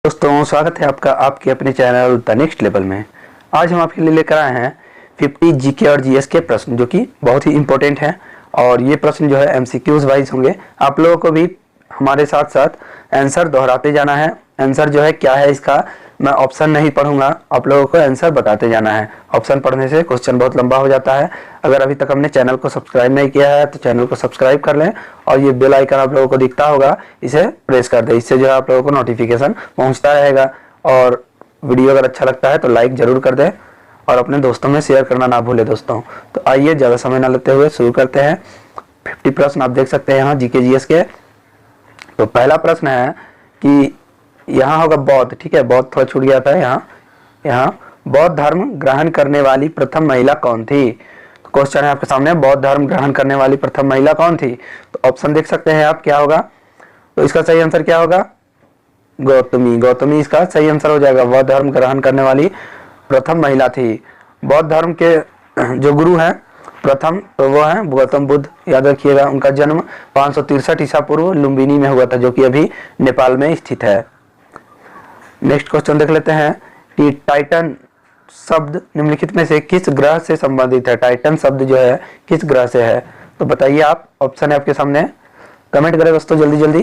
दोस्तों स्वागत है आपका आपके अपने चैनल द नेक्स्ट लेवल में। आज हम आपके लिए लेकर आए हैं 50 जीके और जीएस के प्रश्न जो कि बहुत ही इंपॉर्टेंट हैं और ये प्रश्न जो है एमसीक्यूज वाइज होंगे। आप लोगों को भी हमारे साथ साथ आंसर दोहराते जाना है। आंसर जो है क्या है इसका मैं ऑप्शन नहीं पढ़ूंगा, आप लोगों को आंसर बताते जाना है। ऑप्शन पढ़ने से क्वेश्चन बहुत लंबा हो जाता है। अगर अभी तक हमने चैनल को सब्सक्राइब नहीं किया है तो चैनल को सब्सक्राइब कर लें और ये बेल आइकन आप लोगों को दिखता होगा, इसे प्रेस कर दें। इससे जो है आप लोगों को नोटिफिकेशन पहुंचता रहेगा। और वीडियो अगर अच्छा लगता है तो लाइक जरूर कर दें और अपने दोस्तों में शेयर करना ना भूलें दोस्तों। तो आइए ज़्यादा समय ना लेते हुए शुरू करते हैं। 50 प्रश्न आप देख सकते हैं यहाँ जीके जीएस के। तो पहला प्रश्न है कि यहाँ होगा बौद्ध, ठीक है, बौद्ध थोड़ा छूट गया था। यहाँ बौद्ध धर्म ग्रहण करने वाली प्रथम महिला कौन थी? तो क्वेश्चन है आपके सामने, बौद्ध धर्म ग्रहण करने वाली प्रथम महिला कौन थी? तो ऑप्शन देख सकते हैं आप, क्या होगा? तो इसका सही आंसर क्या होगा? गौतमी। गौतमी इसका सही आंसर हो जाएगा। बौद्ध धर्म ग्रहण करने वाली प्रथम महिला थी। बौद्ध धर्म के जो गुरु हैं प्रथम, तो वो है गौतम बुद्ध। याद रखिएगा, उनका जन्म 563 ईसा पूर्व लुम्बिनी में हुआ था जो कि अभी नेपाल में स्थित है। नेक्स्ट क्वेश्चन देख लेते हैं कि टाइटन शब्द निम्नलिखित में से किस ग्रह से संबंधित है? टाइटन शब्द जो है किस ग्रह से है? तो बताइए आप, ऑप्शन है आपके सामने, कमेंट करें दोस्तों जल्दी जल्दी।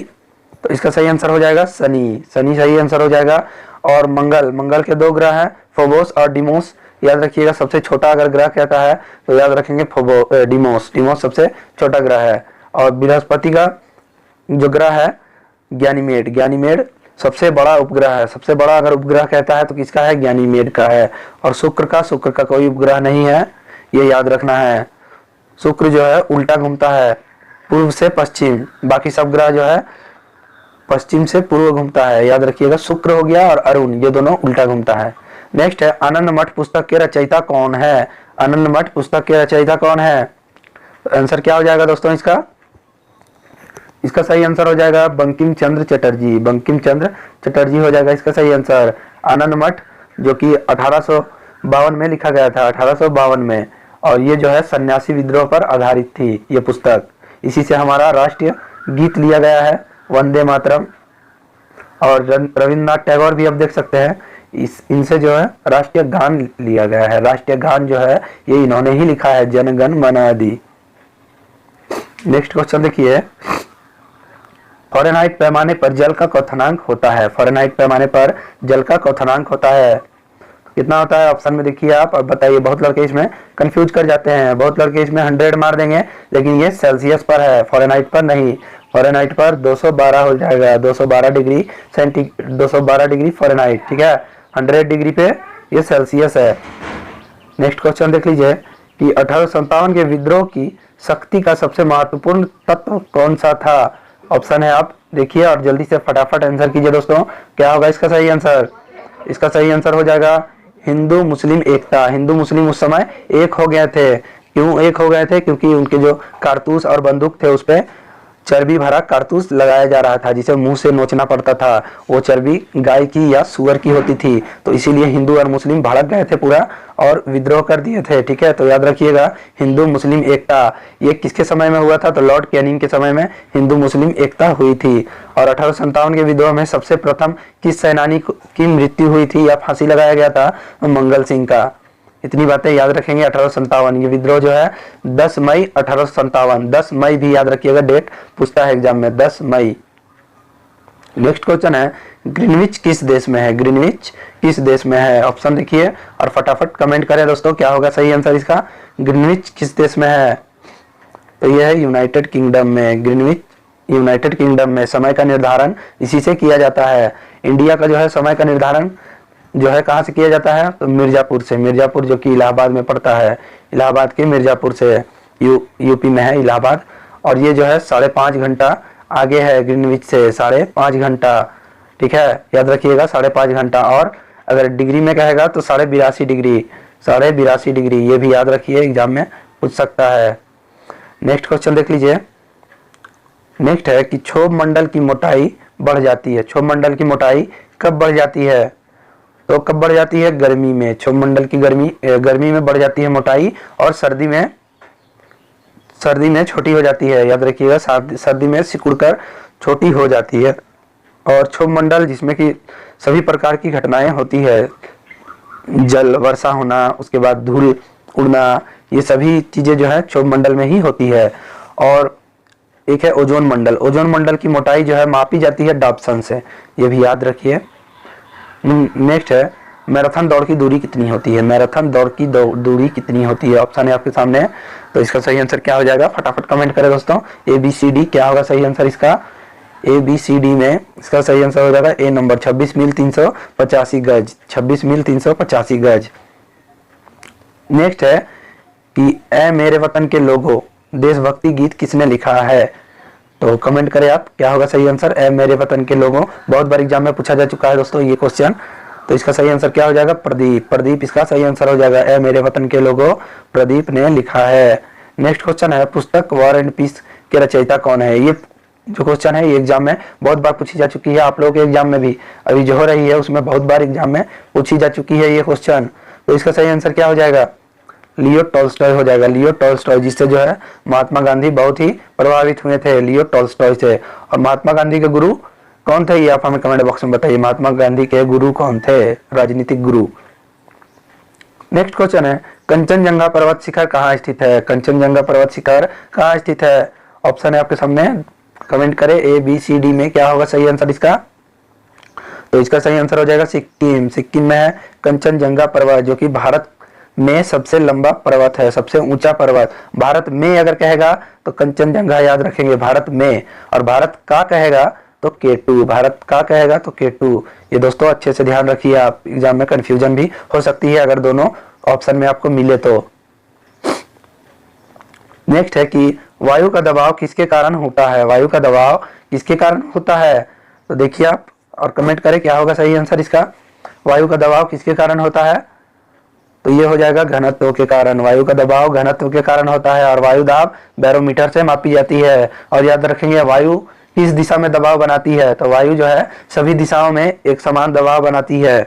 तो इसका सही आंसर हो जाएगा शनि। शनि सही आंसर हो जाएगा। और मंगल, मंगल के दो ग्रह हैं, फोबोस और डिमोस। याद रखिएगा, सबसे छोटा अगर ग्रह कहता है तो याद रखेंगे डिमोस। डिमोस सबसे छोटा ग्रह है। और बृहस्पति का जो ग्रह है ज्ञानीमेड, ज्ञानीमेड सबसे बड़ा उपग्रह है। सबसे बड़ा अगर उपग्रह कहता है तो किसका है? ज्ञानीमेड का है। और शुक्र का कोई उपग्रह नहीं है, ये याद रखना है। शुक्र जो है उल्टा घूमता है, पूर्व से पश्चिम। बाकी सब ग्रह जो है पश्चिम से पूर्व घूमता है। याद रखिएगा, शुक्र हो गया और अरुण, ये दोनों उल्टा घूमता है। नेक्स्ट है आनंद मठ पुस्तक के रचयिता कौन है? आनंद मठ पुस्तक के रचयिता कौन है? तो आंसर क्या हो जाएगा दोस्तों इसका? इसका सही आंसर हो जाएगा बंकिम चंद्र चटर्जी। बंकिम चंद्र चटर्जी हो जाएगा इसका सही आंसर। आनंद मठ जो कि 1852 में लिखा गया था, 1852 में। और ये जो है सन्यासी विद्रोह पर आधारित थी ये पुस्तक। इसी से हमारा राष्ट्रीय गीत लिया गया है, वंदे मातरम। और रविन्द्रनाथ टैगोर भी आप देख सकते हैं, इनसे जो है राष्ट्रीय गान लिया गया है। राष्ट्रीय गान जो है ये इन्होंने ही लिखा है, जन गण मन आदि। नेक्स्ट क्वेश्चन देखिए, फ़ारेनहाइट पैमाने पर जल का क्वथनांक होता है? फ़ारेनहाइट पैमाने पर जल का क्वथनांक होता है, कितना होता है? ऑप्शन में देखिए आप और बताइए। बहुत लड़के इसमें कंफ्यूज कर जाते हैं, बहुत लड़के इसमें 100 मार देंगे, लेकिन ये सेल्सियस पर है, फ़ारेनहाइट पर नहीं। फ़ारेनहाइट पर 212 हो जाएगा, 212 डिग्री सेंटीग्रेड, 212 डिग्री फ़ारेनहाइट, ठीक है। 100 डिग्री पे ये सेल्सियस है। नेक्स्ट क्वेश्चन देख लीजिए कि 1857 के विद्रोह की शक्ति का सबसे महत्वपूर्ण तत्व कौन सा था? ऑप्शन है आप देखिए और जल्दी से फटाफट आंसर कीजिए दोस्तों। क्या होगा इसका सही आंसर? इसका सही आंसर हो जाएगा हिंदू मुस्लिम एकता। हिंदू मुस्लिम उस समय एक हो गए थे। क्यों एक हो गए थे? क्योंकि उनके जो कारतूस और बंदूक थे उस पे चर्बी भरा कारतूस लगाया जा रहा था, जिसे मुंह से नोचना पड़ता था। वो चर्बी गाय की या सुअर की होती थी, तो इसीलिए हिंदू और मुस्लिम भड़क गए थे पूरा और विद्रोह कर दिए थे, ठीक है। तो याद रखिएगा हिंदू मुस्लिम एकता, ये किसके समय में हुआ था? तो लॉर्ड कैनिंग के समय में हिंदू मुस्लिम एकता हुई थी। और 1857 के विद्रोह में सबसे प्रथम किस सेनानी की मृत्यु हुई थी या फांसी लगाया गया था? मंगल सिंह का। इतनी बातें याद रखेंगे। 1857 ये विद्रोह जो है 10 मई 1857, 10 मई भी याद रखिएगा, डेट पूछता है एग्जाम में, 10 मई। नेक्स्ट क्वेश्चन है ग्रीनविच किस देश में है? ग्रीनविच किस देश में है? ऑप्शन देखिए और फटाफट कमेंट करें दोस्तों, क्या होगा सही आंसर इसका? ग्रीनविच किस देश में है? तो यह है यूनाइटेड किंगडम में। ग्रीनविच यूनाइटेड किंगडम में। समय का निर्धारण इसी से किया जाता है। इंडिया का जो है समय का निर्धारण जो है कहाँ से किया जाता है? तो मिर्जापुर से। मिर्जापुर जो कि इलाहाबाद में पड़ता है, इलाहाबाद के मिर्जापुर से, यूपी में है इलाहाबाद। और ये जो है 5.5 घंटा आगे है ग्रीनविच से, 5.5 घंटा, ठीक है। याद रखिएगा 5.5 घंटा। और अगर डिग्री में कहेगा तो 82.5 डिग्री, 82.5 डिग्री, ये भी याद रखिए, एग्जाम में पूछ सकता है। नेक्स्ट क्वेश्चन देख लीजिए। नेक्स्ट है कि क्षोभ मंडल की मोटाई बढ़ जाती है। क्षोभ मंडल की मोटाई कब बढ़ जाती है? तो कब बढ़ जाती है? गर्मी में। क्षोभ मंडल की गर्मी में बढ़ जाती है मोटाई, और सर्दी में छोटी हो जाती है। याद रखिएगा सर्दी में सिकुड़कर छोटी हो जाती है। और क्षोभ मंडल जिसमें कि सभी प्रकार की घटनाएं होती है, जल वर्षा होना, उसके बाद धूल उड़ना, ये सभी चीजें जो है क्षोभ मंडल में ही होती है। और एक है ओजोन मंडल। ओजोन मंडल की मोटाई जो है मापी जाती है डॉप्सन से, ये भी याद रखिए। नेक्स्ट है मैराथन दौड़ की दूरी कितनी होती है। मैराथन दौड़ की दूरी कितनी होती है, ऑप्शन है आपके सामने। तो इसका सही आंसर क्या हो जाएगा, फटाफट कमेंट करें दोस्तों। ए बी सी डी क्या होगा सही आंसर इसका, ए बी सी डी में इसका सही आंसर हो जाएगा ए नंबर 26 मील 385 गज, 26 मील 385 गज। नेक्स्ट है कि ए मेरे वतन के लोगों देशभक्ति गीत किसने लिखा है। तो कमेंट करें आप क्या होगा सही आंसर, ए मेरे वतन के लोगों। बहुत बार एग्जाम में पूछा जा चुका है दोस्तों ये क्वेश्चन। तो इसका सही आंसर क्या हो जाएगा, प्रदीप। प्रदीप इसका सही आंसर हो जाएगा, ए मेरे वतन के लोगों प्रदीप ने लिखा है। नेक्स्ट क्वेश्चन है पुस्तक वॉर एंड पीस के रचयिता कौन है। ये जो क्वेश्चन है ये एग्जाम में बहुत बार पूछी जा चुकी है, आप लोगों के एग्जाम में भी अभी जो हो रही है उसमें बहुत बार एग्जाम में पूछी जा चुकी है ये क्वेश्चन। तो इसका सही आंसर क्या हो जाएगा, लियो टॉल्स्टॉय हो जाएगा। लियो टॉल्स्टॉय, जिससे जो है महात्मा गांधी बहुत ही प्रभावित हुए थे, लियो टॉल्स्टॉय से। और महात्मा गांधी के गुरु कौन थे ये आप हमें कमेंट बॉक्स में बताइए, महात्मा गांधी के गुरु कौन थे, राजनीतिक गुरु। नेक्स्ट क्वेश्चन है कंचनजंगा पर्वत शिखर कहाँ स्थित है। कंचनजंगा पर्वत शिखर कहाँ स्थित है, ऑप्शन है आपके सामने, कमेंट करें ए बी सी डी में क्या होगा सही आंसर इसका। तो इसका सही आंसर हो जाएगा सिक्किम। सिक्किम में है कंचनजंगा पर्वत, जो कि भारत में सबसे लंबा पर्वत है, सबसे ऊंचा पर्वत। भारत में अगर कहेगा तो कंचनजंगा याद रखेंगे, भारत में। और भारत का कहेगा तो K2, भारत का कहेगा तो K2। ये दोस्तों अच्छे से ध्यान रखिए, आप एग्जाम में कंफ्यूजन भी हो सकती है अगर दोनों ऑप्शन में आपको मिले तो। नेक्स्ट है कि वायु का दबाव किसके कारण होता है। वायु का दबाव किसके कारण होता है, तो देखिए आप और कमेंट करें क्या होगा सही आंसर इसका। वायु का दबाव किसके कारण होता है, तो ये हो जाएगा घनत्व के कारण। वायु का दबाव घनत्व के कारण होता है। और वायु दाब बैरोमीटर से मापी जाती है। और याद रखेंगे वायु किस दिशा में दबाव बनाती है, तो वायु जो है सभी दिशाओं में एक समान दबाव बनाती है।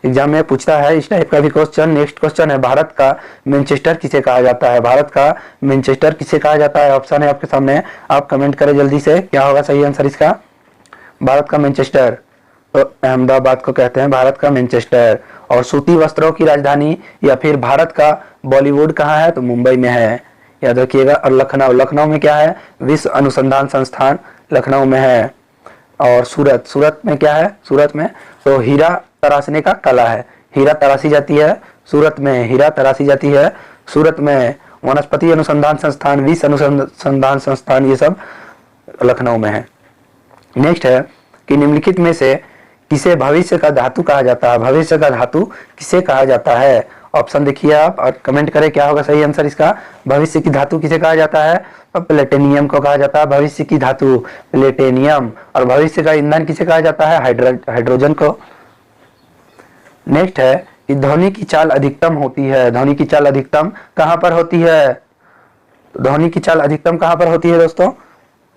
एग्जाम में पूछता है इस टाइप का भी क्वेश्चन। नेक्स्ट क्वेश्चन है भारत का मैनचेस्टर किसे कहा जाता है। भारत का मैनचेस्टर किसे कहा जाता है, ऑप्शन है आपके सामने, आप कमेंट करें जल्दी से क्या होगा सही आंसर इसका। भारत का मैनचेस्टर तो अहमदाबाद को कहते हैं भारत का मैनचेस्टर। और सूती वस्त्रों की राजधानी या फिर भारत का बॉलीवुड कहाँ है, तो मुंबई में है, याद रखिएगा। और लखनऊ, लखनऊ में क्या है, विश्व अनुसंधान संस्थान लखनऊ में है। और सूरत, सूरत में क्या है, सूरत में तो हीरा तराशने का कला है, हीरा तराशी जाती है सूरत में, हीरा तराशी जाती है सूरत में। वनस्पति अनुसंधान संस्थान, विश्व अनुसंधान संस्थान, ये सब लखनऊ में है। नेक्स्ट है कि निम्नलिखित में से किसे भविष्य का धातु कहा जाता है। भविष्य का धातु किसे कहा जाता है, ऑप्शन देखिए आप और कमेंट करें क्या होगा सही आंसर इसका। भविष्य की धातु किसे कहा जाता है, तो प्लेटिनियम को कहा जाता है भविष्य की धातु, प्लेटिनियम। और भविष्य का ईंधन किसे कहा जाता है, हाइड्रोजन को। नेक्स्ट है कि ध्वनि की चाल अधिकतम होती है। ध्वनि की चाल अधिकतम कहां पर होती है, ध्वनि की चाल अधिकतम कहां पर होती है दोस्तों,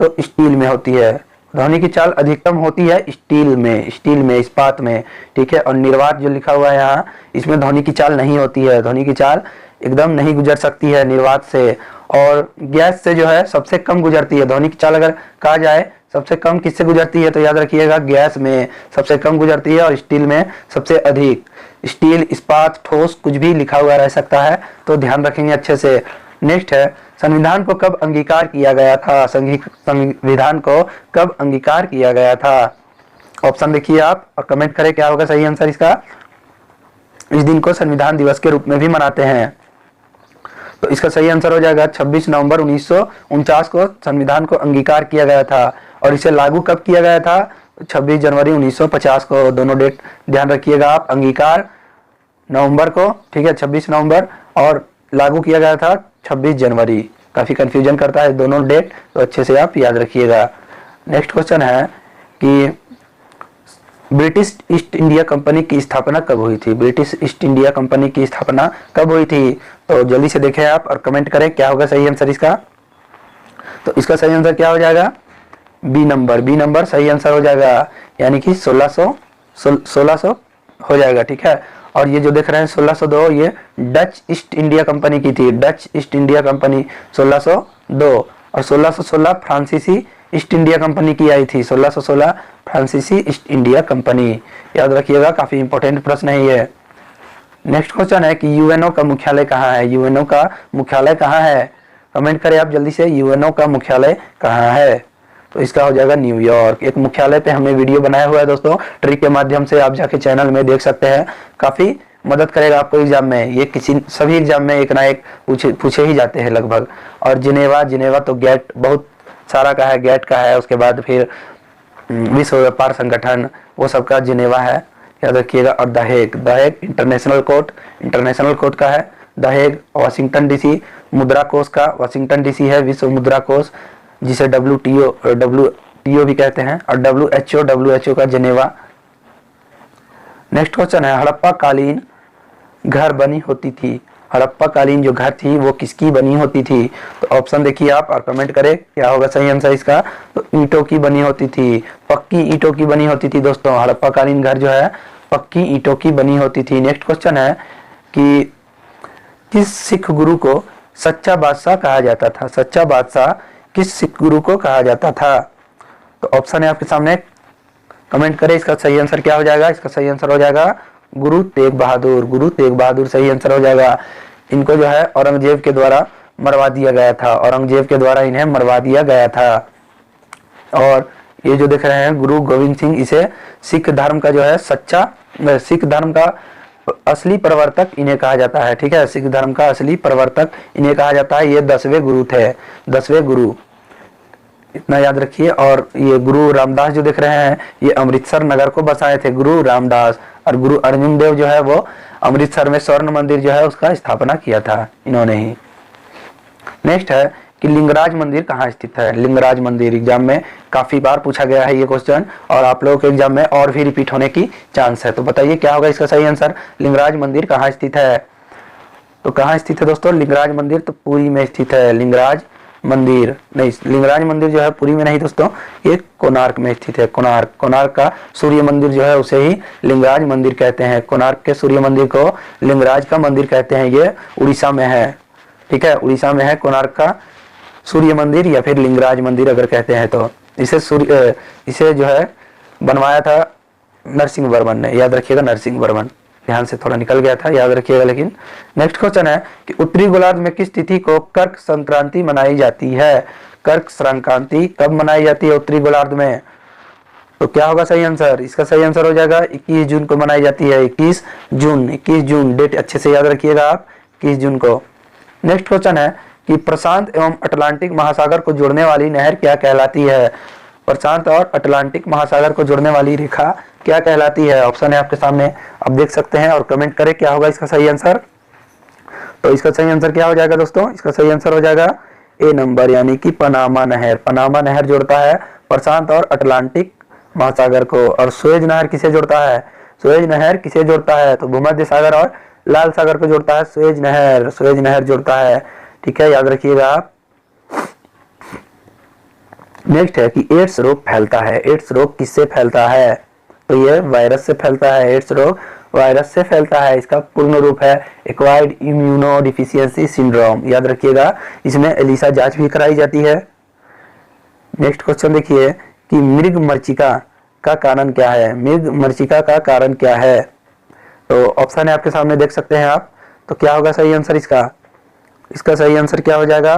तो स्टील में होती है। ध्वनि की चाल अधिकतम होती है स्टील में, स्टील में, इस्पात में, ठीक है। और निर्वात जो लिखा हुआ है यहाँ, इसमें ध्वनि की चाल नहीं होती है, ध्वनि की चाल एकदम नहीं गुजर सकती है निर्वात से। और गैस से जो है सबसे कम गुजरती है ध्वनि की चाल। अगर कहा जाए सबसे कम किससे गुजरती है, तो याद रखिएगा गैस में सबसे कम गुजरती है और स्टील में सबसे अधिक। स्टील, इस्पात, ठोस कुछ भी लिखा हुआ रह सकता है, तो ध्यान रखेंगे अच्छे से। नेक्स्ट है संविधान को कब अंगीकार किया गया था। संविधान को कब अंगीकार किया गया था, ऑप्शन देखिए आप और कमेंट करें क्या होगा सही आंसर इसका। इस दिन को संविधान दिवस के रूप में भी मनाते हैं, तो इसका सही आंसर हो जाएगा 26 नवंबर 1949 को संविधान को अंगीकार किया गया था। और इसे लागू कब किया गया था, 26 जनवरी 1950 को। दोनों डेट ध्यान रखिएगा आप, अंगीकार नवंबर को, ठीक है 26 नवंबर, और लागू किया गया था 26 जनवरी। काफी कंफ्यूजन करता है दोनों डेट, तो अच्छे से आप याद रखिएगा। नेक्स्ट क्वेश्चन है कि ब्रिटिश ईस्ट इंडिया कंपनी की स्थापना कब हुई थी। ब्रिटिश ईस्ट इंडिया कंपनी की स्थापना कब हुई थी, तो जल्दी से देखें आप और कमेंट करें क्या होगा सही आंसर इसका। तो इसका सही आंसर क्या हो जाएगा, बी नंबर, बी नंबर सही आंसर हो जाएगा, यानी कि 1600 हो जाएगा, ठीक है। और ये जो देख रहे हैं 1602, ये डच ईस्ट इंडिया कंपनी की थी, डच ईस्ट इंडिया कंपनी 1602। और 1616 फ्रांसीसी ईस्ट इंडिया कंपनी की आई थी? 1616 फ्रांसीसी ईस्ट इंडिया कंपनी। याद रखिएगा, काफी इंपॉर्टेंट प्रश्न है ये। नेक्स्ट क्वेश्चन है कि यूएनओ का मुख्यालय कहाँ है? यूएनओ का मुख्यालय कहाँ है? कमेंट करें आप जल्दी से, यूएनओ का मुख्यालय कहाँ है? तो इसका हो जाएगा न्यूयॉर्क। एक मुख्यालय पे हमने वीडियो बनाया हुआ है दोस्तों, ट्रिक के माध्यम से आप जाके चैनल में देख सकते हैं। काफी मदद करेगा आपको एग्जाम में, ये किसी सभी एग्जाम में एक ना एक पूछे ही जाते हैं लगभग। और जिनेवा तो गेट बहुत सारा का है, गेट का है, उसके बाद फिर विश्व व्यापार संगठन वो सबका जिनेवा है, याद रखिएगा। और द हेग इंटरनेशनल कोर्ट का है। द हेग वाशिंगटन डीसी, मुद्रा कोष का वाशिंगटन डीसी है, विश्व मुद्रा कोष जिसे WTO भी कहते हैं। और WHO का जिनेवा। नेक्स्ट क्वेश्चन है, हड़प्पा कालीन घर बनी होती थी? हड़प्पा कालीन जो घर थी वो किसकी बनी होती थी? तो ऑप्शन देखिए आप और कमेंट करें क्या होगा सही आंसर इसका। तो ईंटों की बनी होती थी, पक्की ईंटों की बनी होती थी दोस्तों। हड़प्पा कालीन घर जो है पक्की ईंटों की बनी होती थी। नेक्स्ट क्वेश्चन है कि किस सिख गुरु को सच्चा बादशाह कहा जाता था? सच्चा बादशाह किस सिख गुरु को कहा जाता था? तो ऑप्शन है आपके सामने, कमेंट करें इसका सही आंसर क्या हो जाएगा। इसका सही आंसर हो जाएगा गुरु तेग बहादुर सही आंसर हो जाएगा। इनको जो है औरंगजेब के द्वारा मरवा दिया गया था, औरंगजेब के द्वारा इन्हें मरवा दिया गया था। और ये जो देख रहे हैं गुरु गोविंद सिंह, इसे सिख धर्म का जो है सिख धर्म का असली प्रवर्तक इन्हें कहा जाता है। ठीक है, सिख धर्म का असली प्रवर्तक इन्हें कहा जाता है। ये 10वें गुरु थे, 10वें गुरु, इतना याद रखिए। और ये गुरु रामदास जो देख रहे हैं, ये अमृतसर नगर को बसाए थे गुरु रामदास। और गुरु अर्जुन देव जो है वो अमृतसर में स्वर्ण मंदिर जो है उसका स्थापना किया था इन्होंने ही। नेक्स्ट है कि लिंगराज मंदिर कहाँ स्थित है? लिंगराज मंदिर एग्जाम में काफी बार पूछा गया है ये क्वेश्चन, और आप लोगों के एग्जाम में और भी रिपीट होने की चांस है। तो बताइए क्या होगा इसका सही आंसर। लिंगराज मंदिर कहाँ स्थित है? तो कहाँ स्थित है दोस्तों लिंगराज मंदिर? तो पुरी में स्थित है लिंगराज मंदिर। नहीं, लिंगराज मंदिर जो है पुरी में नहीं दोस्तों, ये कोणार्क में स्थित है। कोणार्क का सूर्य मंदिर जो है उसे ही लिंगराज मंदिर कहते हैं। कोणार्क के सूर्य मंदिर को लिंगराज का मंदिर कहते हैं। ये उड़ीसा में है। ठीक है, उड़ीसा में है कोणार्क का सूर्य मंदिर, या फिर लिंगराज मंदिर अगर कहते हैं तो। इसे जो है बनवाया था नरसिंह वर्मन ने, याद रखिएगा नरसिंह वर्मन। ध्यान से थोड़ा निकल गया था, याद रखिएगा। लेकिन नेक्स्ट क्वेश्चन है कि उत्तरी गोलार्ध में किस तिथि को कर्क संक्रांति मनाई जाती है? कर्क संक्रांति कब मनाई जाती है उत्तरी गोलार्ध में? तो क्या होगा सही आंसर? इसका सही आंसर हो जाएगा 21 जून को मनाई जाती है। 21 जून डेट अच्छे से याद रखिएगा आप, 21 जून को। नेक्स्ट क्वेश्चन है कि प्रशांत एवं अटलांटिक महासागर को जोड़ने वाली नहर क्या कहलाती है? प्रशांत और अटलांटिक महासागर को जोड़ने वाली रेखा क्या कहलाती है? ऑप्शन है आपके सामने, आप देख सकते हैं और कमेंट करें क्या होगा इसका सही आंसर। तो इसका सही आंसर क्या हो जाएगा दोस्तों? इसका सही आंसर हो जाएगा ए नंबर, यानी कि पनामा नहर। पनामा नहर जोड़ता है प्रशांत और अटलांटिक महासागर को। और सुएज नहर किसे जोड़ता है? सुएज नहर किसे जोड़ता है? तो भूमध्य सागर और लाल सागर को जोड़ता है सुएज नहर जोड़ता है। ठीक है, याद रखिएगा आप। नेक्स्ट है कि एड्स रोग फैलता है। एड्स रोग किससे फैलता है? तो ये वायरस से फैलता है। एड्स रोग वायरस से फैलता है। इसका पूर्ण रूप है एक्वायर्ड इम्यूनोडिफिशियंसी सिंड्रोम, याद रखिएगा। इसमें एलिसा जांच भी कराई जाती है। नेक्स्ट क्वेश्चन देखिए कि मृग मरीचिका का कारण क्या है? मृग मरीचिका का कारण क्या है? तो ऑप्शन है आपके सामने, देख सकते हैं आप। तो क्या होगा सही आंसर इसका? इसका सही आंसर क्या हो जाएगा?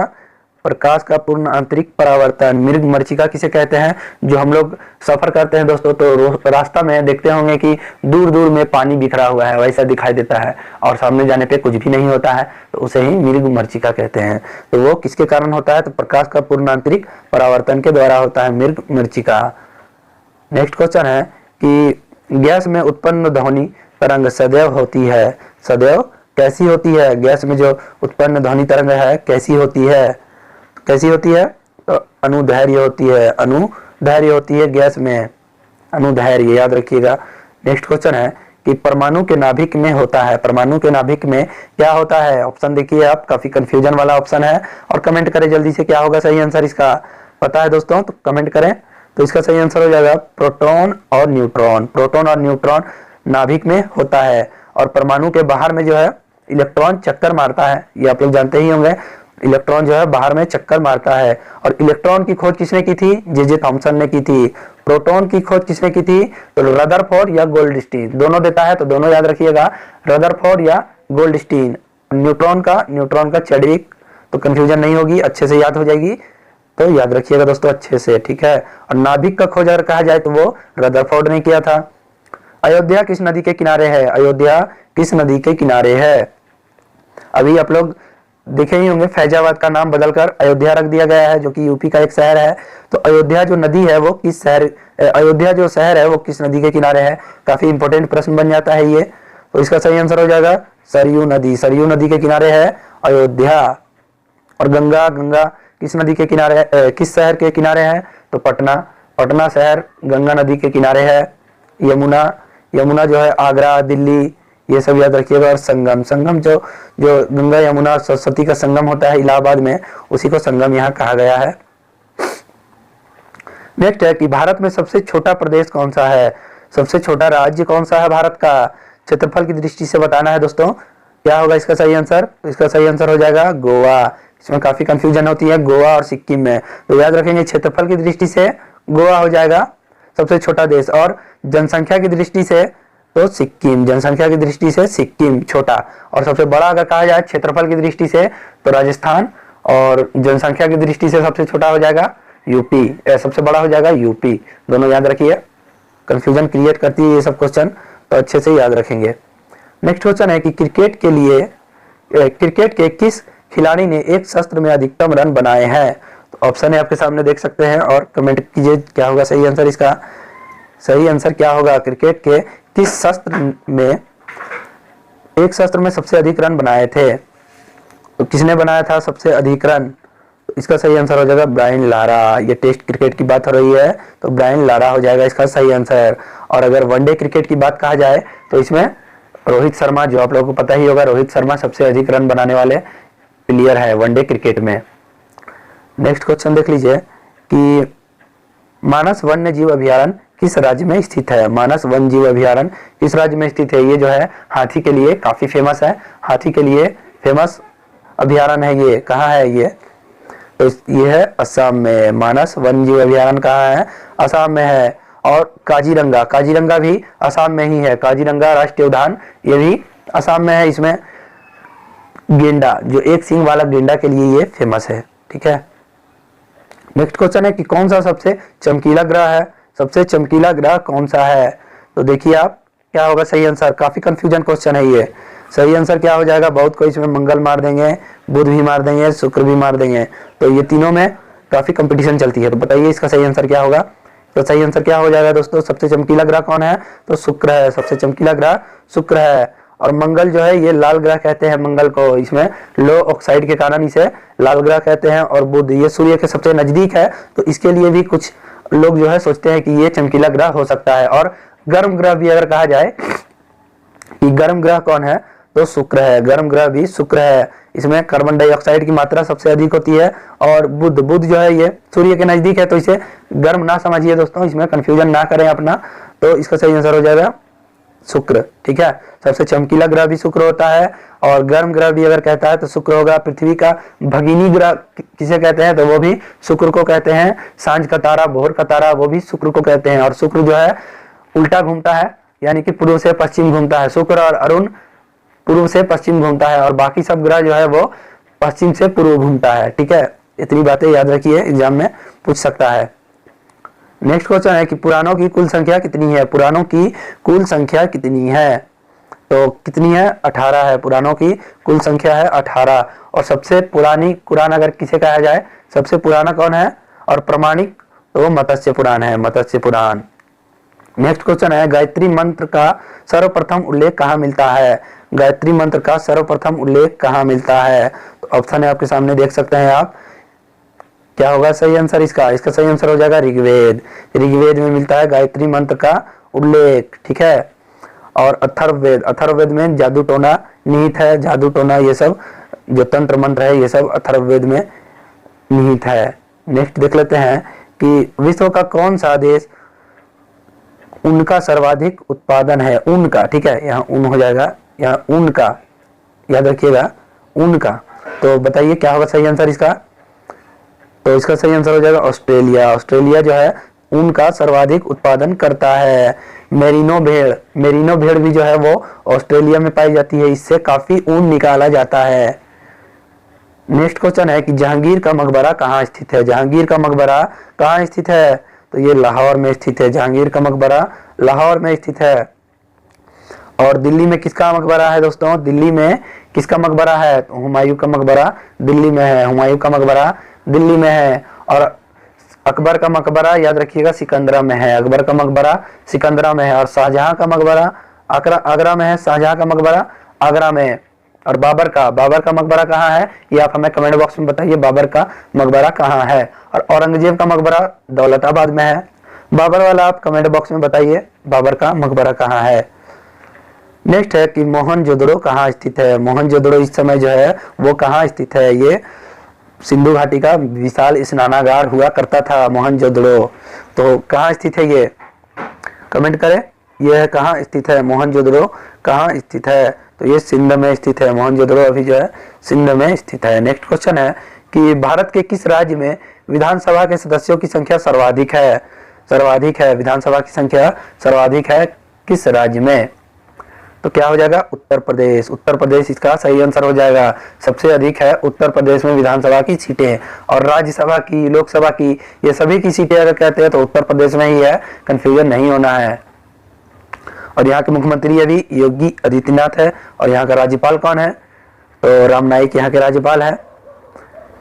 प्रकाश का पूर्ण आंतरिक परावर्तन। मृग मरीचिका किसे कहते हैं? जो हम लोग सफर करते हैं दोस्तों, तो रास्ता में देखते होंगे कि दूर दूर में पानी बिखरा हुआ है, वैसा दिखाई देता है, और सामने जाने पे कुछ भी नहीं होता है, तो उसे ही मृग मरीचिका कहते हैं। तो वो किसके कारण होता है? तो प्रकाश का पूर्ण आंतरिक परावर्तन के द्वारा होता है मृग मरीचिका। नेक्स्ट क्वेश्चन है कि गैस में उत्पन्न ध्वनि तरंग सदैव होती है। सदैव कैसी होती है? गैस में जो उत्पन्न ध्वनि तरंग है कैसी होती है? कैसी होती है? तो अनुदैर्घ्य होती है। अनुदैर्घ्य होती है गैस में, अनुदैर्घ्य, याद रखिएगा। नेक्स्ट क्वेश्चन है कि परमाणु के नाभिक में होता है। परमाणु के नाभिक में क्या होता है? ऑप्शन देखिए आप, काफी कंफ्यूजन वाला ऑप्शन है, और कमेंट करें जल्दी से क्या होगा सही आंसर इसका। पता है दोस्तों तो कमेंट करें। तो इसका सही आंसर हो जाएगा प्रोटॉन और न्यूट्रॉन। प्रोटॉन और न्यूट्रॉन नाभिक में होता है, और परमाणु के बाहर में जो है इलेक्ट्रॉन चक्कर मारता है, ये आप लोग जानते ही होंगे। इलेक्ट्रॉन जो है बाहर में चक्कर मारता है। और इलेक्ट्रॉन की खोज किसने की थी? जे थॉमसन ने की थी। प्रोटॉन की खोज किसने की थी? तो रदरफोर्ड या गोल्डस्टीन, दोनों देता है तो दोनों याद रखिएगा, रदरफोर्ड या गोल्डस्टीन। न्यूट्रॉन का चैडविक, तो कंफ्यूजन नहीं होगी, अच्छे से याद हो जाएगी, तो याद रखिएगा दोस्तों अच्छे से, ठीक है। और नाभिक का खोज अगर कहा जाए तो वो रदरफोर्ड ने किया था। अयोध्या किस नदी के किनारे है? अयोध्या किस नदी के किनारे है? अभी आप लोग देखे ही होंगे फैजाबाद का नाम बदलकर अयोध्या रख दिया गया है, जो कि यूपी का एक शहर है। तो अयोध्या जो नदी है वो किस शहर, अयोध्या जो शहर है वो किस नदी के किनारे है? काफी इंपॉर्टेंट प्रश्न बन जाता है ये। तो इसका सही आंसर हो जाएगा सरयू नदी। सरयू नदी के किनारे है अयोध्या। और गंगा किस नदी के किनारे है, किस शहर के किनारे है? तो पटना शहर गंगा नदी के किनारे है। यमुना जो है आगरा, दिल्ली, ये सब याद रखिएगा। और संगम जो गंगा यमुना सरस्वती का संगम होता है इलाहाबाद में, उसी को संगम यहाँ कहा गया है। नेक्स्ट है कि भारत में सबसे छोटा प्रदेश कौन सा है? सबसे छोटा राज्य कौन सा है भारत का? क्षेत्रफल की दृष्टि से बताना है दोस्तों। क्या होगा इसका सही आंसर? तो इसका सही आंसर हो जाएगा गोवा। इसमें काफी कंफ्यूजन होती है गोवा और सिक्किम में, तो याद रखेंगे क्षेत्रफल की दृष्टि से गोवा हो जाएगा सबसे छोटा देश। और जनसंख्या की दृष्टि से तो सिक्किम, जनसंख्या की दृष्टि से सिक्किम छोटा। और सबसे बड़ा अगर कहा जाए क्षेत्रफल की दृष्टि से तो राजस्थान, और जनसंख्या की दृष्टि से सबसे छोटा हो जाएगा यूपी, सबसे बड़ा हो जाएगा यूपी। दोनों याद रखिए, कंफ्यूजन क्रिएट करती है ये सब क्वेश्चन, तो अच्छे से याद रखेंगे। नेक्स्ट क्वेश्चन है कि क्रिकेट के किस खिलाड़ी ने एक शस्त्र में अधिकतम रन बनाए हैं? तो ऑप्शन है आपके सामने देख सकते हैं और कमेंट कीजिए क्या होगा सही आंसर। इसका सही आंसर क्या होगा? क्रिकेट के किस शस्त्र में सबसे अधिक रन बनाए थे? तो किसने बनाया था सबसे अधिक रन? तो इसका सही आंसर हो जाएगा ब्रायन लारा। ये टेस्ट क्रिकेट की बात हो रही है तो ब्रायन लारा हो जाएगा इसका सही आंसर। और अगर वनडे क्रिकेट की बात कहा जाए तो इसमें रोहित शर्मा, जो आप लोगों को पता ही होगा, रोहित शर्मा सबसे अधिक रन बनाने वाले प्लेयर है वनडे क्रिकेट में। नेक्स्ट क्वेश्चन देख लीजिए कि मानस वन्य जीव अभयारण्य किस राज्य में स्थित है? मानस वन्य जीव अभयारण्य किस राज्य में स्थित है? ये जो है हाथी के लिए काफी फेमस है, हाथी के लिए फेमस अभयारण्य है ये। कहाँ है ये? तो ये है असम में। मानस वन्य जीव अभयारण्य कहाँ है? असम में है। और काजीरंगा भी असम में ही है। काजीरंगा राष्ट्रीय उद्यान ये भी असम में है। इसमें गेंडा, जो एक सींग वाला गेंडा के लिए ये फेमस है, ठीक है। नेक्स्ट क्वेश्चन है कि कौन सा सबसे चमकीला ग्रह है? सबसे चमकीला ग्रह कौन सा है? तो देखिए आप क्या होगा सही आंसर। काफी कंफ्यूजन क्वेश्चन है ये। सही आंसर क्या हो जाएगा? बहुत कोई इसमें मंगल मार देंगे, बुध भी मार देंगे, शुक्र भी मार देंगे, तो ये तीनों में काफी कंपटीशन चलती है। तो बताइए इसका सही आंसर क्या होगा? तो सही आंसर क्या हो जाएगा दोस्तों? सबसे चमकीला ग्रह कौन है? तो शुक्र है। सबसे चमकीला ग्रह शुक्र है। और मंगल जो है ये लाल ग्रह कहते हैं मंगल को, इसमें लो ऑक्साइड के कारण इसे लाल ग्रह कहते हैं। और बुध ये सूर्य के सबसे नजदीक है, तो इसके लिए भी कुछ लोग जो है सोचते हैं कि ये चमकीला ग्रह हो सकता है। और गर्म ग्रह भी अगर कहा जाए कि गर्म ग्रह कौन है, तो शुक्र है। गर्म ग्रह भी शुक्र है। इसमें कार्बन डाइऑक्साइड की मात्रा सबसे अधिक होती है। और बुध जो है ये सूर्य के नजदीक है, तो इसे गर्म ना समझिए दोस्तों, इसमें कंफ्यूजन ना करें अपना। तो इसका सही आंसर हो जाएगा शुक्र, ठीक है। सबसे चमकीला ग्रह भी शुक्र होता है। और गर्म ग्रह भी अगर कहता है तो शुक्र होगा। पृथ्वी का भगिनी ग्रह किसे कहते हैं? तो वो भी शुक्र को कहते हैं। सांझ का तारा, भोर का तारा, वो भी शुक्र को कहते हैं। और शुक्र जो है उल्टा घूमता है, यानी कि पूर्व से पश्चिम घूमता है। शुक्र और अरुण पूर्व से पश्चिम घूमता है, और बाकी सब ग्रह जो है वो पश्चिम से पूर्व घूमता है, ठीक है। इतनी बातें याद रखिए, एग्जाम में पूछ सकता है। नेक्स्ट क्वेश्चन है कि पुराणों की कुल संख्या कितनी है? पुराणों की कुल संख्या कितनी है? तो कितनी है? 18 है। पुराणों की कुल संख्या है 18। और सबसे पुरानी कुरान अगर किसे कहा जाए, सबसे पुराना कौन है? और प्रमाणिक तो मत्स्य पुराण है, मत्स्य पुराण। नेक्स्ट क्वेश्चन है गायत्री मंत्र का सर्वप्रथम उल्लेख कहाँ मिलता है? गायत्री मंत्र का सर्वप्रथम उल्लेख कहाँ मिलता है? तो ऑप्शन है आपके सामने देख सकते हैं आप। क्या होगा सही आंसर इसका? इसका सही आंसर हो जाएगा ऋग्वेद। ऋग्वेद में मिलता है गायत्री मंत्र का उल्लेख, ठीक है। और अथर्ववेद में जादू टोना निहित है। जादू टोना ये सब जो तंत्र मंत्र है ये सब अथर्ववेद में निहित है। नेक्स्ट देख लेते हैं कि विश्व का कौन सा देश ऊन का सर्वाधिक उत्पादन है? ऊन का, ठीक है, यहाँ ऊन हो जाएगा, यहाँ ऊन का याद रखिएगा, ऊन का तो बताइए क्या होगा सही आंसर इसका। तो इसका सही आंसर हो जाएगा ऑस्ट्रेलिया। ऑस्ट्रेलिया जो है ऊन का सर्वाधिक उत्पादन करता है। मेरिनो भेड़ भी जो है वो ऑस्ट्रेलिया में पाई जाती है, इससे काफी ऊन निकाला जाता है। नेक्स्ट क्वेश्चन है कि जहांगीर का मकबरा कहाँ स्थित है। जहांगीर का मकबरा कहाँ स्थित है, तो ये लाहौर में स्थित है। जहांगीर का मकबरा लाहौर में स्थित है। और दिल्ली में किसका मकबरा है दोस्तों, दिल्ली में किसका मकबरा है, तो हुमायूं का मकबरा दिल्ली में है। हुमायूं का मकबरा दिल्ली में है। और अकबर का मकबरा याद रखिएगा सिकंदरा में है। अकबर का मकबरा सिकंदरा में है। और शाहजहां का मकबरा आगरा में है। शाहजहां का मकबरा आगरा में। और बाबर का मकबरा कहाँ है, ये आप हमें कमेंट बॉक्स में बताइए, बाबर का मकबरा कहाँ है। और औरंगजेब का मकबरा दौलताबाद में है। बाबर वाला आप कमेंट बॉक्स में बताइए बाबर का मकबरा कहाँ है। नेक्स्ट है कि मोहनजोदड़ो कहाँ स्थित है। मोहनजोदड़ो इस समय जो है वो कहाँ स्थित है, ये सिंधु घाटी का विशाल स्नानागार हुआ करता था मोहनजोदड़ो। तो कहाँ स्थित है ये, कमेंट करें, यह कहाँ स्थित है, मोहनजोदड़ो कहाँ स्थित है, तो ये सिंध में स्थित है। मोहनजोदड़ो अभी जो है सिंध में स्थित है। नेक्स्ट क्वेश्चन है कि भारत के किस राज्य में विधानसभा के सदस्यों की संख्या सर्वाधिक है। विधानसभा की संख्या सर्वाधिक है किस राज्य में, तो क्या हो जाएगा उत्तर प्रदेश। उत्तर प्रदेश इसका सही आंसर हो जाएगा। सबसे अधिक है उत्तर प्रदेश में विधानसभा की सीटें। और राज्यसभा की, लोकसभा की, ये सभी की सीटें अगर कहते हैं तो उत्तर प्रदेश में ही है, कंफ्यूजन नहीं होना है। और यहाँ के मुख्यमंत्री अभी योगी आदित्यनाथ है। और यहाँ का राज्यपाल कौन है, तो राम नाईक यहाँ के राज्यपाल है।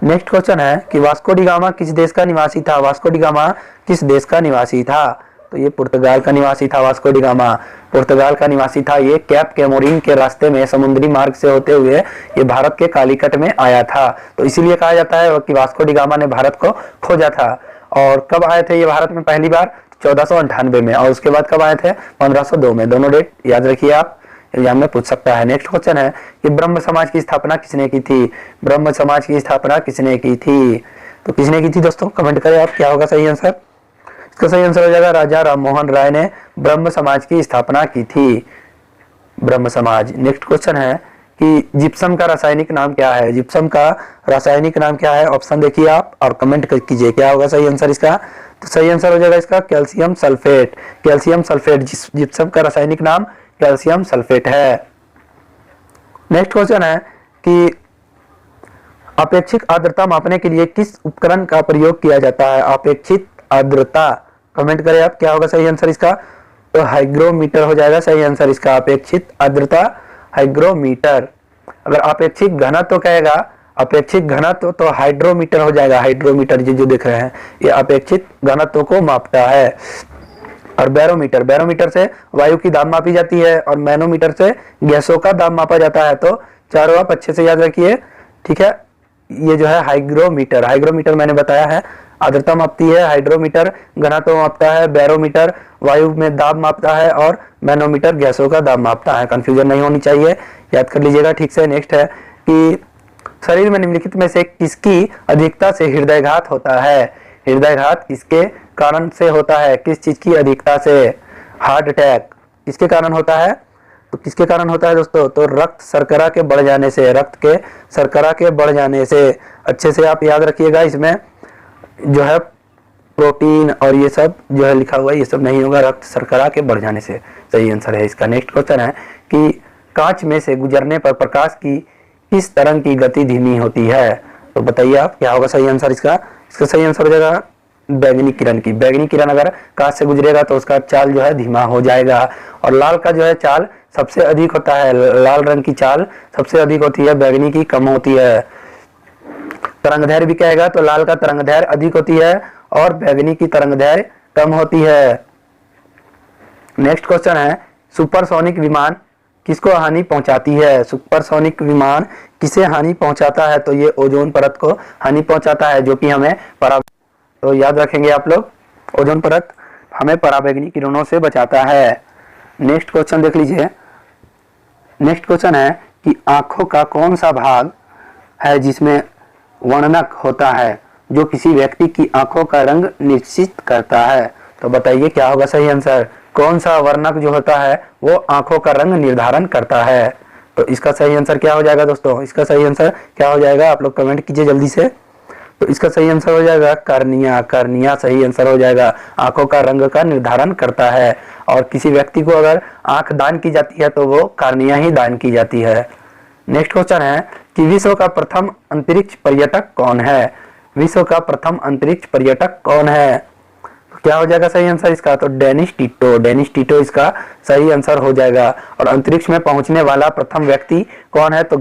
नेक्स्ट क्वेश्चन है कि वास्को डी गामा किस देश का निवासी था। वास्को डी गामा किस देश का निवासी था, तो ये पुर्तगाल का निवासी था। वास्को डी गामा पुर्तगाल का निवासी था। ये कैप कैमोरिन के रास्ते में समुद्री मार्ग से होते हुए ये भारत के कालीकट में आया था, तो इसीलिए कहा जाता है कि वास्को डी गामा ने भारत को खोजा था। और कब आए थे ये भारत में पहली बार, 1498 में। और उसके बाद कब आए थे, 1502 में। दोनों डेट याद रखिए, आप एग्जाम में पूछ सकता है। नेक्स्ट क्वेश्चन है कि ब्रह्म समाज की स्थापना किसने की थी। ब्रह्म समाज की स्थापना किसने की थी, तो किसने की थी दोस्तों, कमेंट करें आप क्या होगा सही आंसर। इसका सही आंसर हो जाएगा राजा राम मोहन राय ने ब्रह्म समाज की स्थापना की थी, ब्रह्म समाज। नेक्स्ट क्वेश्चन है कि जिप्सम का रासायनिक नाम क्या है। जिप्सम का रासायनिक नाम क्या है, ऑप्शन देखिए आप और कमेंट कीजिए क्या होगा सही आंसर इसका। तो सही आंसर हो जाएगा इसका calcium sulphate. Calcium sulphate gypsum का रासायनिक नाम कैल्शियम सल्फेट है। नेक्स्ट क्वेश्चन है कि अपेक्षित आर्द्रता मापने के लिए किस उपकरण का प्रयोग किया जाता है। अपेक्षित आर्द्रता, कमेंट करें आप क्या होगा सही आंसर इसका, तो हाइग्रोमीटर हो जाएगा सही आंसर इसका। अपेक्षित आर्द्रता हाइग्रोमीटर। अगर अपेक्षित घनत्व कहेगा, अपेक्षित घनत्व तो हाइड्रोमीटर हो जाएगा। हाइड्रोमीटर जो देख रहे हैं ये अपेक्षित घनत्व को मापता है। और बैरोमीटर से वायु की दाब मापी जाती है। और मैनोमीटर से गैसों का दाब मापा जाता है। तो चारों आप अच्छे से याद रखिए, ठीक है। ये जो है हाइग्रोमीटर मैंने बताया है आर्द्रता मापती है, हाइड्रोमीटर घनत्व मापता है, बैरोमीटर वायु में दाब मापता है और मैनोमीटर गैसों का दाब मापता है। कंफ्यूजन नहीं होनी चाहिए, याद कर लीजिएगा ठीक से। नेक्स्ट है कि शरीर में निम्नलिखित में से किसकी अधिकता से हृदयघात होता है। हृदयघात किसके कारण से होता है, किस चीज की अधिकता से, हार्ट अटैक किसके कारण होता है, तो किसके कारण होता है दोस्तों, तो रक्त शर्करा के बढ़ जाने से, रक्त के शर्करा के बढ़ जाने से। अच्छे से आप याद रखिएगा, इसमें जो है प्रोटीन और ये सब जो है लिखा हुआ है ये सब नहीं होगा, रक्त शर्करा के बढ़ जाने से सही आंसर है इसका। नेक्स्ट क्वेश्चन है कि कांच में से गुजरने पर प्रकाश की किस तरंग की गति धीमी होती है, तो बताइए आप क्या होगा सही आंसर इसका। इसका सही आंसर हो जाएगा बैगनी किरण की। बैगनी किरण अगर कांच से गुजरेगा तो उसका चाल जो है धीमा हो जाएगा। और लाल का जो है चाल सबसे अधिक होता है, लाल रंग की चाल सबसे अधिक होती है, बैगनी की कम होती है। तरंगदैर्घ्य भी कहेगा तो लाल का तरंगदैर्घ्य अधिक होती है और बैगनी की तरंगदैर्घ्य कम होती है। नेक्स्ट क्वेश्चन है सुपरसोनिक विमान किसको हानि पहुंचाती है। सुपरसोनिक विमान किसे हानि पहुंचाता है, तो ये ओजोन परत को हानि पहुंचाता है, जो कि हमें तो याद रखेंगे आप लोग, ओजोन परत हमें पराबैंगनी किरणों से बचाता है। नेक्स्ट क्वेश्चन देख लीजिए। नेक्स्ट क्वेश्चन है कि आंखों का कौन सा भाग है जिसमें वर्णक होता है, जो किसी व्यक्ति की आंखों का रंग निश्चित करता है, तो बताइए क्या होगा सही आंसर। कौन सा वर्णक जो होता है वो आंखों का रंग निर्धारण करता है, तो इसका सही आंसर क्या हो जाएगा दोस्तों? इसका सही आंसर क्या हो जाएगा? आप लोग कमेंट कीजिए जल्दी से। तो इसका सही आंसर हो जाएगा कार्निया। कार्निया सही आंसर हो जाएगा। आंखों का रंग का निर्धारण करता है, और किसी व्यक्ति को अगर आंख दान की जाती है तो वो कार्निया ही दान की जाती है। नेक्स्ट क्वेश्चन है कि विश्व का प्रथम अंतरिक्ष पर्यटक कौन है? विश्व का प्रथम अंतरिक्ष पर्यटक कौन है? क्या हो जाएगा सही आंसर इसका? तो डेनिस टिटो। डेनिस टिटो इसका सही आंसर हो जाएगा। और अंतरिक्ष में पहुंचने वाला प्रथम व्यक्ति कौन है? तो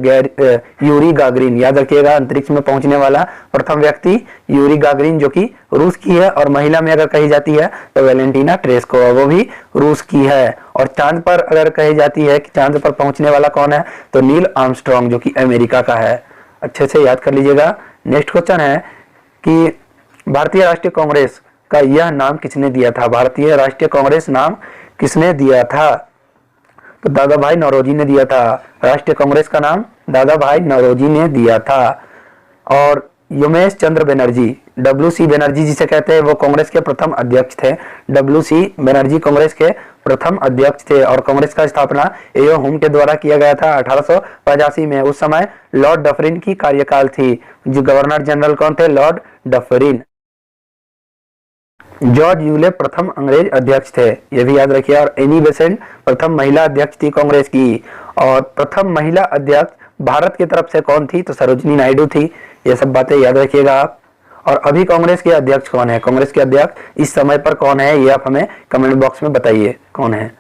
यूरी गागरिन। याद रखिएगा, अंतरिक्ष में पहुंचने वाला प्रथम व्यक्ति यूरी गागरिन, जो कि रूस की है। और महिला में अगर कही जाती है तो वैलेंटीना टेरेस्कोवा, वो भी रूस की है। और चांद पर अगर कही जाती है कि चांद पर पहुंचने वाला कौन है, तो नील आर्मस्ट्रॉन्ग, जो कि अमेरिका का है। अच्छे से याद कर लीजिएगा। नेक्स्ट क्वेश्चन है कि भारतीय राष्ट्रीय कांग्रेस का यह नाम किसने दिया था? भारतीय राष्ट्रीय कांग्रेस नाम किसने दिया था? तो दादा भाई नौरोजी ने दिया था। राष्ट्रीय कांग्रेस का नाम दादा भाई नौरोजी ने दिया था। और योमेश चंद्र बनर्जी, WC बनर्जी जिसे कहते हैं, वो कांग्रेस के प्रथम अध्यक्ष थे। WC बनर्जी कांग्रेस के प्रथम अध्यक्ष थे। और कांग्रेस का स्थापना एओ हुम के द्वारा किया गया था 1885 में। उस समय लॉर्ड डफरिन की कार्यकाल थी। जो गवर्नर जनरल कौन थे? Lord Dufferin. जॉर्ज यूले प्रथम अंग्रेज अध्यक्ष थे, यह भी याद रखिए। और एनी बेसेंट प्रथम महिला अध्यक्ष थी कांग्रेस की। और प्रथम महिला अध्यक्ष भारत की तरफ से कौन थी? तो सरोजिनी नायडू थी। ये सब बातें याद रखिएगा आप। और अभी कांग्रेस के अध्यक्ष कौन है? कांग्रेस के अध्यक्ष इस समय पर कौन है, ये आप हमें कमेंट बॉक्स में बताइए कौन है।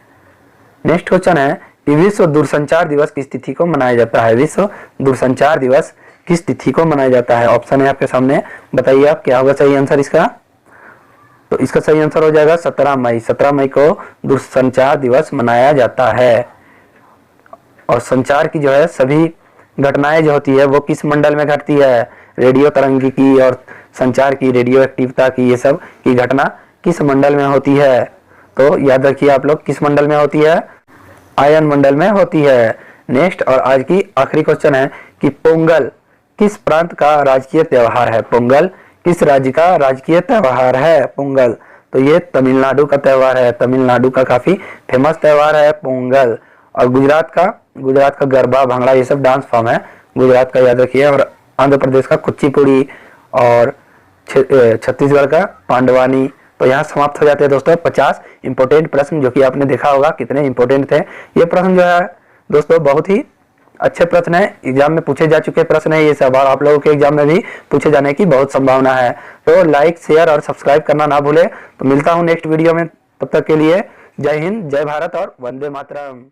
नेक्स्ट क्वेश्चन है कि विश्व दूरसंचार दिवस किस तिथि को मनाया जाता है? विश्व दूरसंचार दिवस किस तिथि को मनाया जाता है? ऑप्शन है आपके सामने, बताइए आप क्या होगा सही आंसर इसका? तो इसका सही आंसर हो जाएगा 17 मई। 17 मई को दूरसंचार दिवस मनाया जाता है। और संचार की जो है सभी घटनाएं जो होती है वो किस मंडल में घटती है? रेडियो तरंग की और संचार की, रेडियो एक्टिविटी की, ये सब की घटना किस मंडल में होती है? तो याद रखिए आप लोग, किस मंडल में होती है? आयन मंडल में होती है। नेक्स्ट और आज की आखिरी क्वेश्चन है कि पोंगल किस प्रांत का राजकीय त्योहार है? पोंगल किस राज्य का राजकीय त्योहार है? पोंगल, तो ये तमिलनाडु का त्योहार है। तमिलनाडु का काफी फेमस त्योहार है पोंगल। और गुजरात का गरबा, भांगड़ा, ये सब डांस फॉर्म है गुजरात का, याद रखिए। और आंध्र प्रदेश का कुचिपुड़ी और छत्तीसगढ़ का पांडवानी। तो यहाँ समाप्त हो जाते हैं दोस्तों 50 इंपोर्टेंट प्रश्न, जो कि आपने देखा होगा कितने इंपोर्टेंट थे। ये प्रश्न जो है दोस्तों बहुत ही अच्छे प्रश्न है, एग्जाम में पूछे जा चुके प्रश्न है ये सब, और आप लोगों के एग्जाम में भी पूछे जाने की बहुत संभावना है। तो लाइक, शेयर और सब्सक्राइब करना ना भूले। तो मिलता हूँ नेक्स्ट वीडियो में, तब तक के लिए जय हिंद, जय भारत और वंदे मातरम।